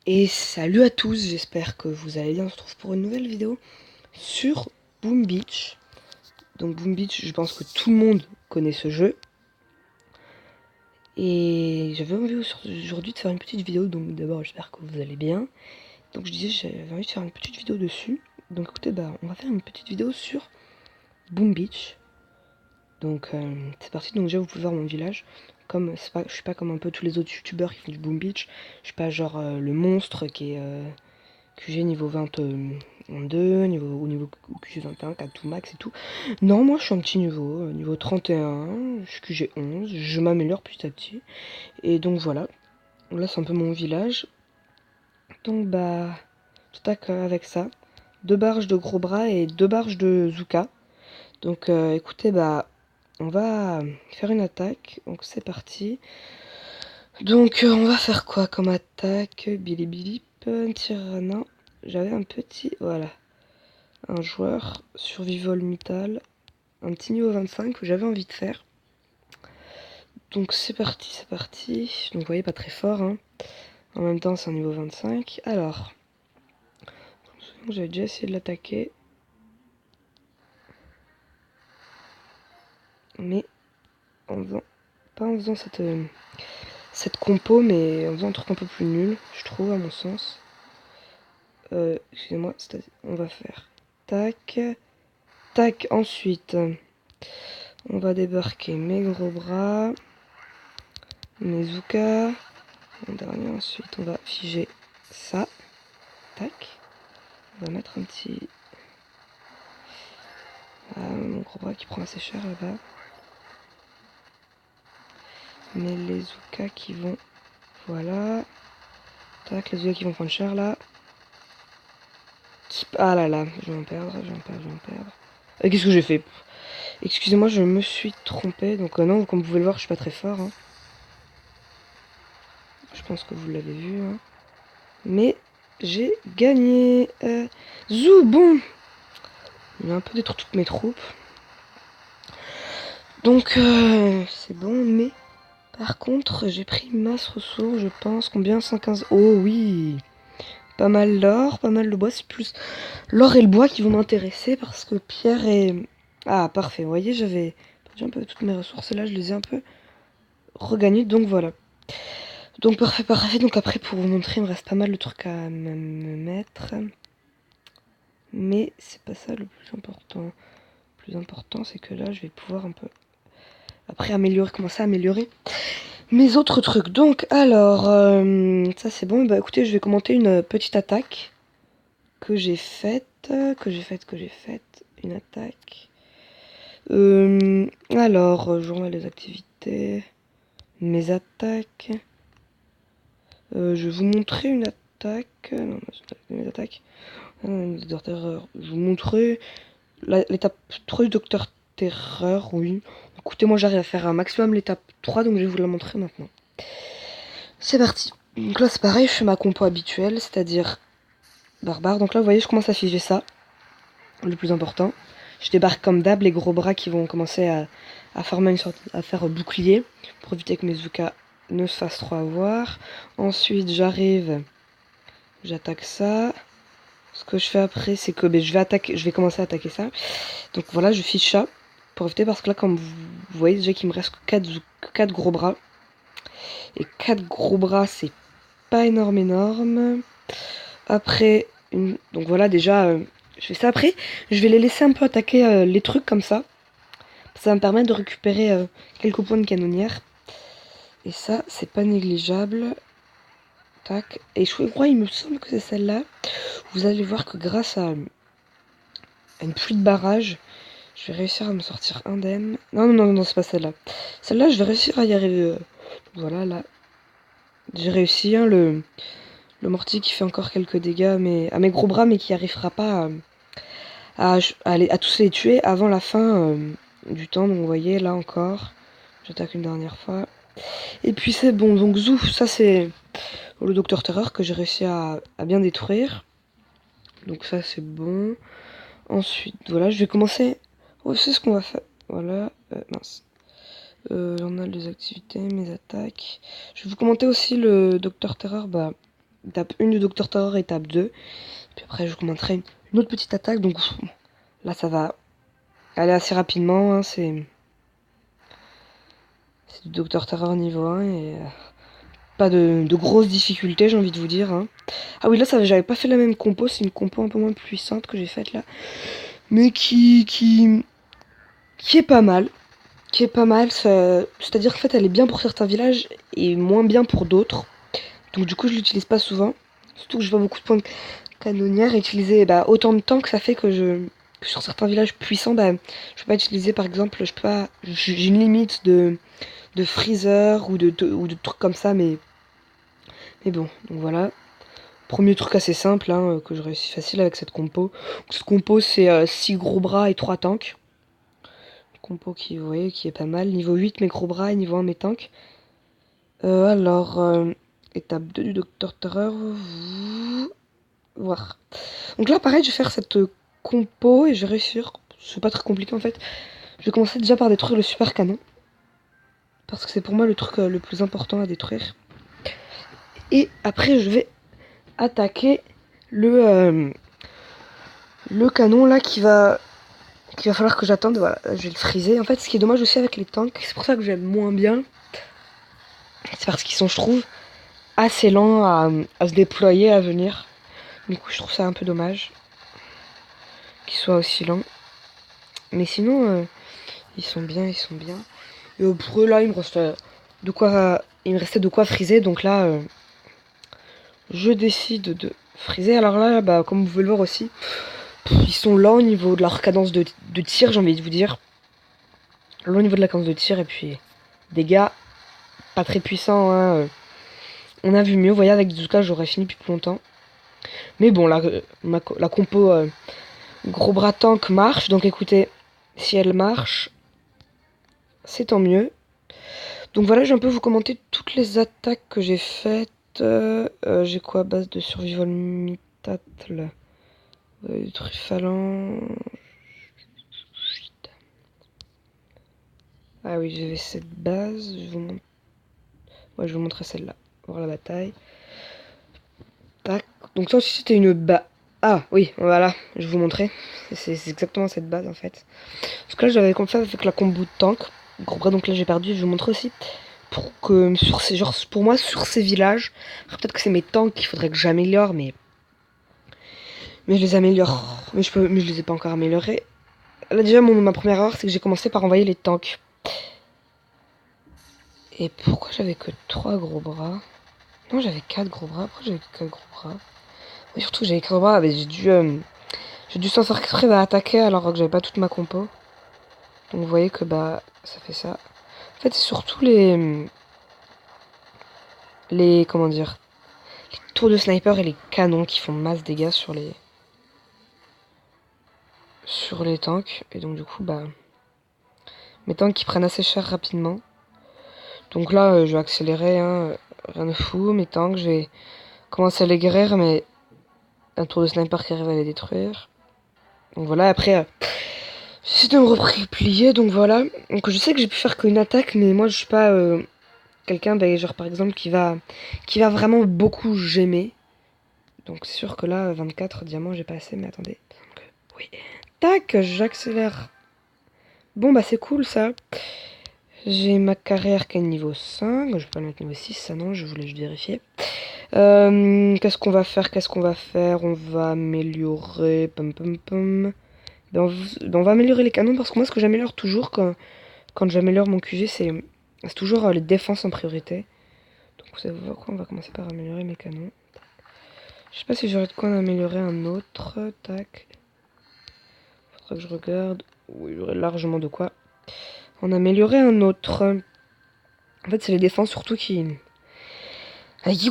Et salut à tous, j'espère que vous allez bien. On se retrouve pour une nouvelle vidéo sur Boom Beach. Donc Boom Beach, je pense que tout le monde connaît ce jeu. Et j'avais envie aujourd'hui de faire une petite vidéo, donc d'abord j'espère que vous allez bien. Donc je disais j'avais envie de faire une petite vidéo dessus. Donc écoutez, on va faire une petite vidéo sur Boom Beach. Donc c'est parti, donc déjà vous pouvez voir mon village. Comme je suis pas comme un peu tous les autres youtubeurs qui font du Boom Beach. Je suis pas genre le monstre qui est... QG niveau 22, niveau QG 21, 4 tout max et tout. Non, moi je suis un petit niveau 31, je suis QG 11, je m'améliore petit à petit. Et donc voilà, là c'est un peu mon village. Donc tout tac avec ça. 2 barges de gros bras et 2 barges de Zuka. Donc écoutez, on va faire une attaque, donc c'est parti. Donc on va faire quoi comme attaque? Billy Tyrannin. J'avais un petit... Voilà. Un joueur survival mutal. Un petit niveau 25 que j'avais envie de faire. Donc c'est parti, c'est parti. Donc vous voyez, pas très fort. Hein. En même temps, c'est un niveau 25. Alors. J'avais déjà essayé de l'attaquer. Mais en faisant... Pas en faisant cette compo, mais en faisant un truc un peu plus nul, je trouve, à mon sens. Excusez-moi, on va faire tac, tac, ensuite on va débarquer mes gros bras, mes Zuka, en dernier, ensuite on va figer ça, tac, on va mettre un petit, mon gros bras qui prend assez cher là-bas, mais les Zuka qui vont, voilà, tac, les Zuka qui vont prendre cher là. Ah là là, je vais en perdre. Qu'est-ce que j'ai fait? Excusez-moi, je me suis trompé. Donc non, comme vous pouvez le voir, je suis pas très fort. Hein. Je pense que vous l'avez vu. Hein. Mais j'ai gagné. Zou, bon. Il a un peu détruit toutes mes troupes. Donc c'est bon, mais par contre, j'ai pris masse ressources, je pense. Combien? 115. Oh oui. Pas mal d'or, pas mal de bois. C'est plus l'or et le bois qui vont m'intéresser parce que pierre et... Ah, parfait. Vous voyez, j'avais perdu un peu toutes mes ressources et là, je les ai un peu regagnées. Donc voilà. Donc parfait, parfait. Donc après, pour vous montrer, il me reste pas mal de trucs à me mettre. Mais c'est pas ça le plus important. Le plus important, c'est que là, je vais pouvoir un peu... Après, commencer à améliorer mes autres trucs. Donc, alors, ça c'est bon. Bah écoutez, je vais commenter une petite attaque que j'ai faite. Une attaque. Alors, je remets les activités. Mes attaques. Je vais vous montrer une attaque. Non, mes attaques. Docteur Terreur. Je vais vous montrer l'étape 3 du Docteur Terreur, oui. Écoutez, moi j'arrive à faire un maximum l'étape 3, donc je vais vous la montrer maintenant. C'est parti. Donc là c'est pareil, je fais ma compo habituelle, c'est-à-dire barbare. Donc là vous voyez, je commence à figer ça. Le plus important. Je débarque comme d'hab, les gros bras qui vont commencer à former une sorte, à faire bouclier pour éviter que mes Zuka ne se fassent trop avoir. Ensuite j'arrive, j'attaque ça. Ce que je fais après, c'est que je vais commencer à attaquer ça. Donc voilà, je fiche ça pour éviter parce que là, comme vous voyez déjà qu'il me reste que 4 gros bras. Et 4 gros bras, c'est pas énorme. Après, donc voilà, déjà, je fais ça. Après, je vais les laisser un peu attaquer les trucs comme ça. Ça va me permettre de récupérer quelques points de canonnière. Et ça, c'est pas négligeable. Tac. Et je crois, il me semble que c'est celle-là. Vous allez voir que grâce à une pluie de barrage, je vais réussir à me sortir indemne. Non, c'est pas celle-là. Celle-là, je vais réussir à y arriver. Voilà, là. J'ai réussi, hein, le mortier qui fait encore quelques dégâts à mes gros bras, mais qui arrivera pas à tous les tuer avant la fin du temps. Donc vous voyez, là encore, j'attaque une dernière fois. Et puis c'est bon, donc Zou, ça c'est le Docteur Terreur que j'ai réussi à bien détruire. Donc ça c'est bon. Ensuite, voilà, je vais commencer... Oh, c'est ce qu'on va faire. Voilà, mince. On a les activités, mes attaques. Je vais vous commenter aussi le Docteur Terreur, étape 1 du Docteur Terror, étape 2. Puis après, je vous montrerai une autre petite attaque. Donc là, ça va aller assez rapidement. Hein, c'est du Docteur Terror niveau 1 et pas de grosses difficultés, j'ai envie de vous dire. Hein. Ah oui, là, j'avais pas fait la même compo. C'est une compo un peu moins puissante que j'ai faite là. Mais qui est pas mal. Qui est pas mal. C'est-à-dire qu'en fait, elle est bien pour certains villages et moins bien pour d'autres. Donc du coup, je l'utilise pas souvent. Surtout que je vois beaucoup de points de canonnière. Utiliser autant de temps que ça fait que sur certains villages puissants, je peux pas utiliser par exemple, je peux pas. J'ai une limite de freezer ou de trucs comme ça, mais bon, donc voilà. Premier truc assez simple hein, que je réussis facile avec cette compo. Cette compo c'est 6 gros bras et 3 tanks. Compo qui, vous voyez, qui est pas mal. Niveau 8 mes gros bras et niveau 1 mes tanks. Étape 2 du Docteur Terror. Voir. Donc là pareil je vais faire cette compo et je vais réussir. C'est pas très compliqué en fait. Je vais commencer déjà par détruire le super canon. Parce que c'est pour moi le truc le plus important à détruire. Et après je vais attaquer le canon là qu'il va falloir que j'attende. Voilà, je vais le friser. En fait, ce qui est dommage aussi avec les tanks, c'est pour ça que j'aime moins bien. C'est parce qu'ils sont, je trouve, assez lents à se déployer, à venir. Du coup, je trouve ça un peu dommage qu'ils soient aussi lents. Mais sinon, ils sont bien, ils sont bien. Et pour eux, là, il me restait de quoi friser. Donc là, je décide de friser. Alors là, comme vous pouvez le voir aussi, ils sont lents au niveau de leur cadence de tir, j'ai envie de vous dire. Lents au niveau de la cadence de tir. Et puis, dégâts pas très puissants. Hein. On a vu mieux. Vous voyez, avec Zuka, j'aurais fini depuis plus longtemps. Mais bon, la compo gros bras tank marche. Donc écoutez, si elle marche, c'est tant mieux. Donc voilà, je vais un peu vous commenter toutes les attaques que j'ai faites. J'ai quoi à base de survival mitatl, Truffalan. Ah oui, j'avais cette base. Je vais vous montrer celle-là. Voir la bataille. Tac. Donc ça aussi c'était une base. Ah oui, voilà, je vais vous montrer. C'est exactement cette base en fait. Parce que là j'avais comme ça avec la combo de tank. Gros bras, donc là j'ai perdu. Je vais vous montrer aussi. Pour moi sur ces villages, peut-être que c'est mes tanks qu'il faudrait que j'améliore, mais je les améliore. Mais je les ai pas encore améliorés. Là déjà ma première erreur c'est que j'ai commencé par envoyer les tanks. Et pourquoi j'avais que 3 gros bras? Non, j'avais 4 gros bras. Pourquoi j'avais que 4 gros bras? Et surtout j'avais 4 gros bras, mais j'ai dû s'en sortir à attaquer alors que j'avais pas toute ma compo. Donc vous voyez que ça fait ça. En fait c'est surtout les comment dire, les tours de sniper et les canons qui font masse dégâts sur les tanks. Et donc du coup mes tanks qui prennent assez cher rapidement. Donc là je vais accélérer hein, rien de fou. Mes tanks je vais commencer à les guérir, mais un tour de sniper qui arrive à les détruire. Donc voilà, après j'essaie de me replier, donc voilà. Donc je sais que j'ai pu faire qu'une attaque, mais moi je suis pas quelqu'un genre par exemple qui va vraiment beaucoup gemmer. Donc c'est sûr que là 24 diamants j'ai pas assez, mais attendez. Donc, oui. Tac, j'accélère. Bon c'est cool ça. J'ai ma carrière qui est niveau 5. Je vais pas le mettre niveau 6, ça non, je voulais juste vérifier. Qu'est-ce qu'on va faire? On va améliorer. On va améliorer les canons parce que moi ce que j'améliore toujours quand j'améliore mon QG c'est toujours les défenses en priorité. Donc vous savez quoi, on va commencer par améliorer mes canons. Je sais pas si j'aurais de quoi en améliorer un autre. Tac. Faudra que je regarde. Oui, j'aurais largement de quoi en améliorer un autre. En fait c'est les défenses surtout qui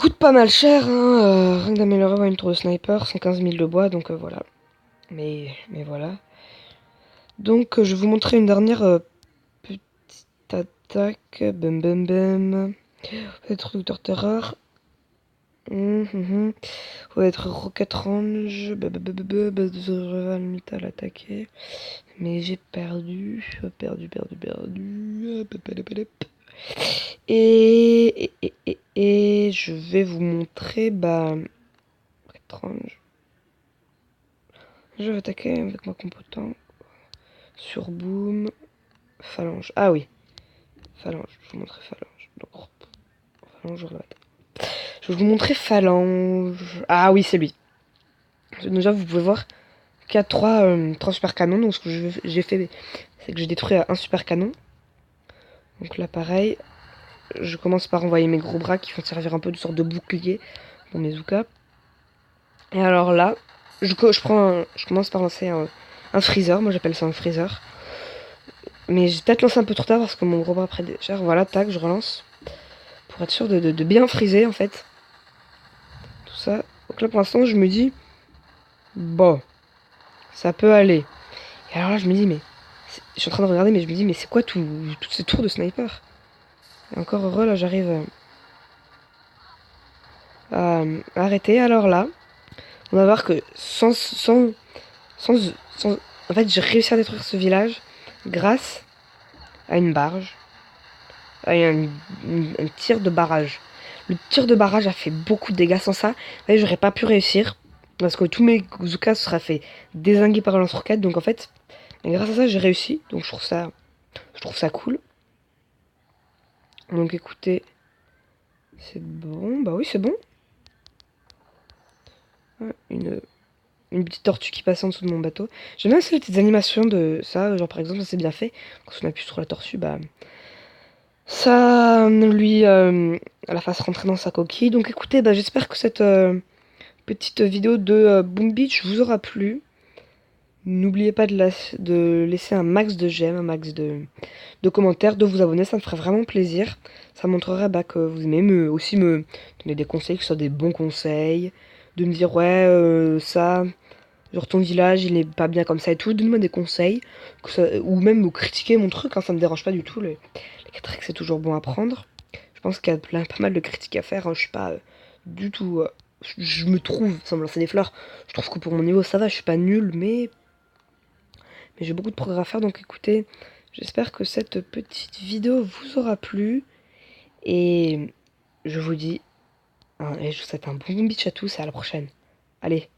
coûtent pas mal cher. Hein. Rien que d'améliorer une tour de sniper, 115 000 de bois, donc voilà. Mais voilà. Donc je vais vous montrer une dernière petite attaque. Bam bam bam. Être Docteur Terror. On va être Rocket Range. Base de survival metal attaqué. Mais j'ai perdu. Et je vais vous montrer, bah... étrange. Je vais attaquer avec ma compotant. Sur boom. Phalange. Ah oui. Phalange. Je vais vous montrer phalange. Donc, phalange, je vais vous montrer phalange. Ah oui, c'est lui. Déjà, vous pouvez voir qu'il y a trois super canons. Donc, ce que j'ai fait, c'est que j'ai détruit un super canon. Donc là, pareil. Je commence par envoyer mes gros bras qui vont servir un peu de sorte de bouclier pour mes Zuka. Et alors là, je commence par lancer un freezer. Moi, j'appelle ça un freezer. Mais j'ai peut-être lancé un peu trop tard parce que mon gros bras près des chars. Voilà, tac, je relance. Pour être sûr de bien friser, en fait. Tout ça. Donc là, pour l'instant, je me dis... Bon, ça peut aller. Et alors là, je me dis, mais... Je suis en train de regarder, mais je me dis, mais c'est quoi toutes ces tours de sniper? Et encore heureux, là, j'arrive à arrêter. Alors là, on va voir que sans... En fait, j'ai réussi à détruire ce village grâce à une barge. À un tir de barrage. Le tir de barrage a fait beaucoup de dégâts. Sans ça, j'aurais pas pu réussir. Parce que tous mes Zukas seraient fait dézinguer par un lance-roquette. Donc en fait, grâce à ça, j'ai réussi. Donc je trouve ça cool. Donc écoutez, c'est bon. Bah oui, c'est bon. Une petite tortue qui passe en dessous de mon bateau. J'aime bien ces petites animations de ça. Genre par exemple, ça c'est bien fait. Quand on appuie sur la tortue, bah... ça lui la fasse rentrer dans sa coquille. Donc écoutez, bah, j'espère que cette petite vidéo de Boom Beach vous aura plu. N'oubliez pas de laisser un max de j'aime, un max de commentaires, de vous abonner, ça me ferait vraiment plaisir. Ça montrerait bah, que vous aimez aussi me donner des conseils, que ce soit des bons conseils, de me dire ouais ça, genre ton village il est pas bien comme ça et tout, donne-moi des conseils, ou même vous critiquer mon truc, hein, ça me dérange pas du tout, les 4 c'est toujours bon à prendre. Je pense qu'il y a pas mal de critiques à faire, hein, je suis pas du tout... je me trouve, sans me lancer des fleurs, je trouve que pour mon niveau ça va, je suis pas nul, mais j'ai beaucoup de progrès à faire, donc écoutez, j'espère que cette petite vidéo vous aura plu. Et je vous dis, et je vous souhaite un bon beach à tous et à la prochaine. Allez.